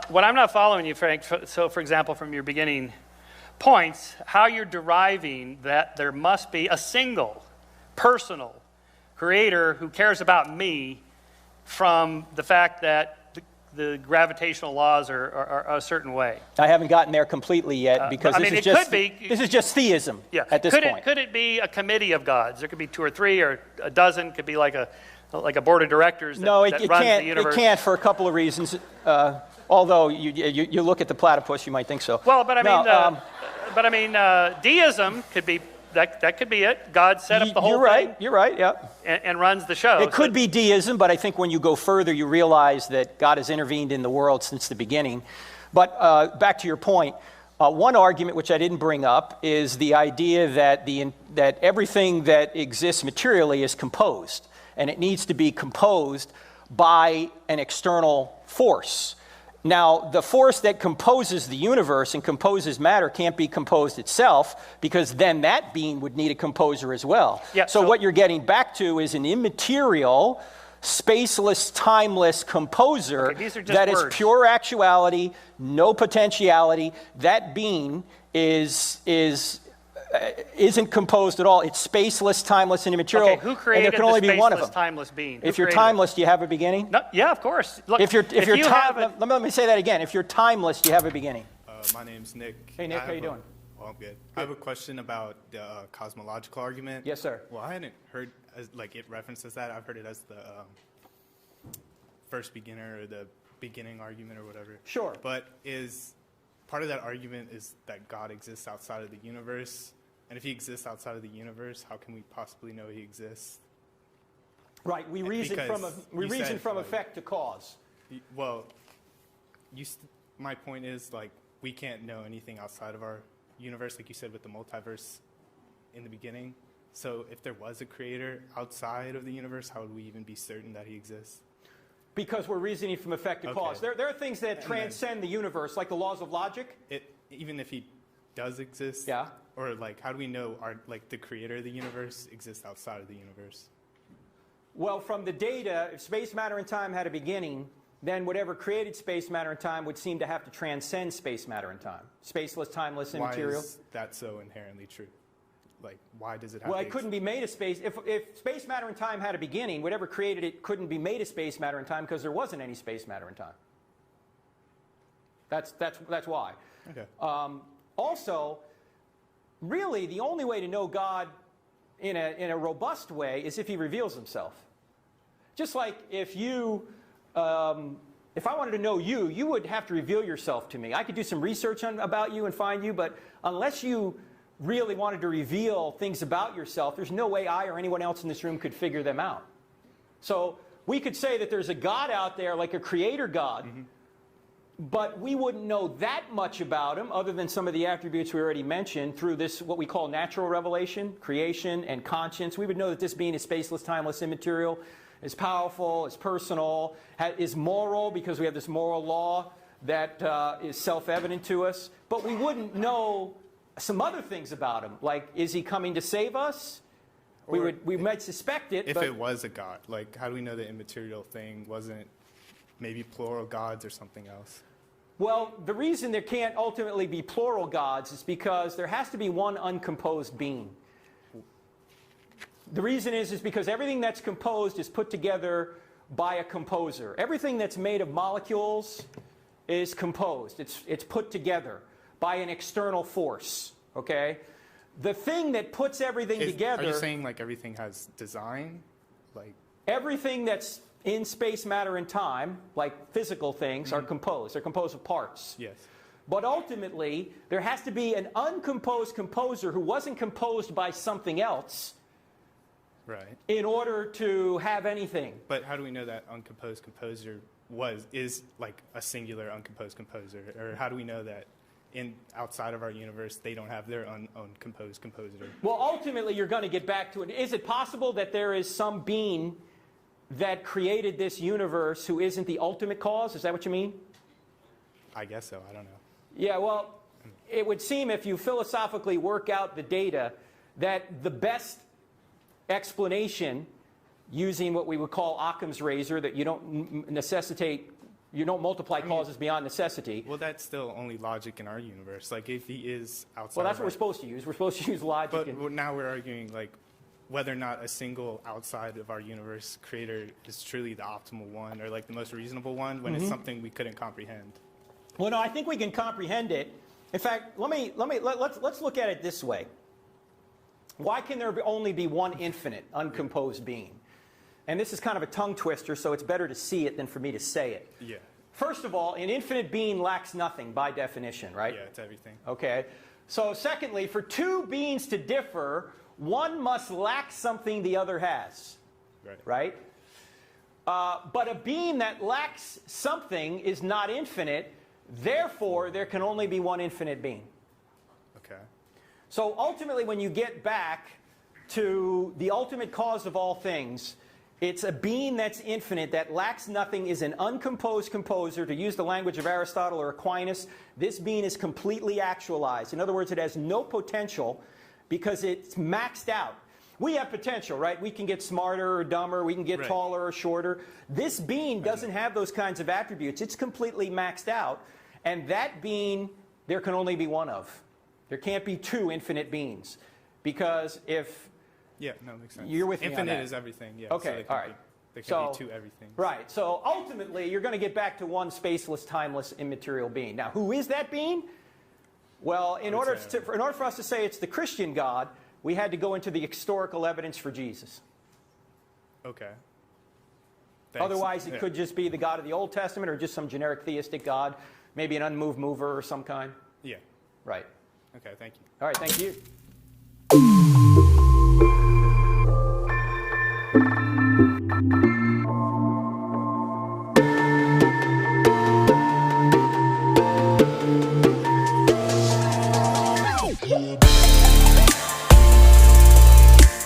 what I'm not following you, Frank, so for example, from your beginning points, how you're deriving that there must be a single, personal creator who cares about me from the fact that the gravitational laws are a certain way. I haven't gotten there completely yet because this is just theism at this point. Could it be a committee of gods? There could be 2 or 3 or a dozen. Could be like a board of directors that, that runs the universe. It can't for a couple of reasons. Although you look at the platypus, you might think so. Well, but I mean, deism could be that could be it. God set up the whole thing. You're right. Yeah. And runs the show. It could be deism, but I think when you go further, you realize that God has intervened in the world since the beginning. But back to your point, one argument which I didn't bring up is the idea that everything that exists materially is composed, and it needs to be composed by an external force. Now, the force that composes the universe and composes matter can't be composed itself, because then that being would need a composer as well. Yeah, so what you're getting back to is an immaterial, spaceless, timeless composer that is pure actuality, no potentiality. That being isn't composed at all. It's spaceless, timeless, and immaterial. Okay, who created and there can only the be one of them. Timeless being? If you're timeless, do you have a beginning? No, yeah, of course. Look, let me say that again. If you're timeless, do you have a beginning? My name's Nick. Hey, Nick, how you doing? Well, I'm good. I have a question about the cosmological argument. Yes, sir. Well, I hadn't heard it references that. I've heard it as the first beginner or the beginning argument or whatever. Sure. But is part of that argument is that God exists outside of the universe? And if he exists outside of the universe, how can we possibly know he exists? Right. We reason from effect to cause. Well, my point is, like, we can't know anything outside of our universe, like you said with the multiverse in the beginning. So if there was a creator outside of the universe, how would we even be certain that he exists? Because we're reasoning from effect to cause. There are things that transcend the universe, like the laws of logic. Even if he does exist, yeah. Or like, how do we know the creator of the universe exists outside of the universe? Well, from the data, if space, matter, and time had a beginning, then whatever created space, matter, and time would seem to have to transcend space, matter, and time. Spaceless, timeless, immaterial. Why is that so inherently true? Like, why does it have Well, it couldn't be made of space. If space, matter, and time had a beginning, whatever created it couldn't be made of space, matter, and time because there wasn't any space, matter, and time. That's why. Okay. Also, really, the only way to know God in a robust way is if he reveals himself. Just like if I wanted to know you, you would have to reveal yourself to me. I could do some research about you and find you, but unless you really wanted to reveal things about yourself, there's no way I or anyone else in this room could figure them out. So we could say that there's a God out there, like a creator God, but we wouldn't know that much about him other than some of the attributes we already mentioned through this, what we call natural revelation, creation, and conscience. We would know that this being is spaceless, timeless, immaterial, is powerful, is personal, is moral because we have this moral law that is self-evident to us. But we wouldn't know some other things about him, like is he coming to save us? We might suspect it. If it was a God, like how do we know the immaterial thing wasn't maybe plural gods or something else? Well, the reason there can't ultimately be plural gods is because there has to be one uncomposed being. The reason is because everything that's composed is put together by a composer. Everything that's made of molecules is composed. It's put together by an external force, okay? The thing that puts everything together... Are you saying like everything has design? Like everything that's in space, matter, and time, like physical things, are composed. They're composed of parts. Yes. But ultimately, there has to be an uncomposed composer who wasn't composed by something else in order to have anything. But how do we know that uncomposed composer is like a singular uncomposed composer? Or how do we know that outside of our universe, they don't have their own composed composer? Well, ultimately, you're going to get back to it. Is it possible that there is some being that created this universe who isn't the ultimate cause? Is that what you mean? I guess so. I don't know. Yeah, well, it would seem if you philosophically work out the data that the best explanation using what we would call Occam's razor, that you don't necessitate You don't multiply causes beyond necessity. Well, that's still only logic in our universe. Like, if he is outside. Well, that's of what we're supposed to use. We're supposed to use logic. But now we're arguing like whether or not a single outside of our universe creator is truly the optimal one or like the most reasonable one when it's something we couldn't comprehend. Well, no, I think we can comprehend it. In fact, let's look at it this way. Why can there only be one infinite, uncomposed being? And this is kind of a tongue twister, so it's better to see it than for me to say it. Yeah. First of all, an infinite being lacks nothing by definition, right? Yeah, it's everything. Okay. So secondly, for two beings to differ, one must lack something the other has. Right? But a being that lacks something is not infinite. Therefore, there can only be one infinite being. Okay. So ultimately, when you get back to the ultimate cause of all things, it's a being that's infinite, that lacks nothing, is an uncomposed composer. To use the language of Aristotle or Aquinas, this being is completely actualized. In other words, it has no potential because it's maxed out. We have potential, right? We can get smarter or dumber. We can get taller or shorter. This being doesn't have those kinds of attributes. It's completely maxed out. And that being, there can only be one of. There can't be two infinite beings. Because if... Yeah, no, it makes sense. You're with me on that. Infinite is everything, yeah. Okay, so all right. There can be two everything. Right. So ultimately, you're going to get back to one spaceless, timeless, immaterial being. Now, who is that being? Well, in order for us to say it's the Christian God, we had to go into the historical evidence for Jesus. Okay. Thanks. Otherwise, it could just be the God of the Old Testament or just some generic theistic God, maybe an unmoved mover or some kind. Yeah. Right. Okay, thank you. All right, thank you.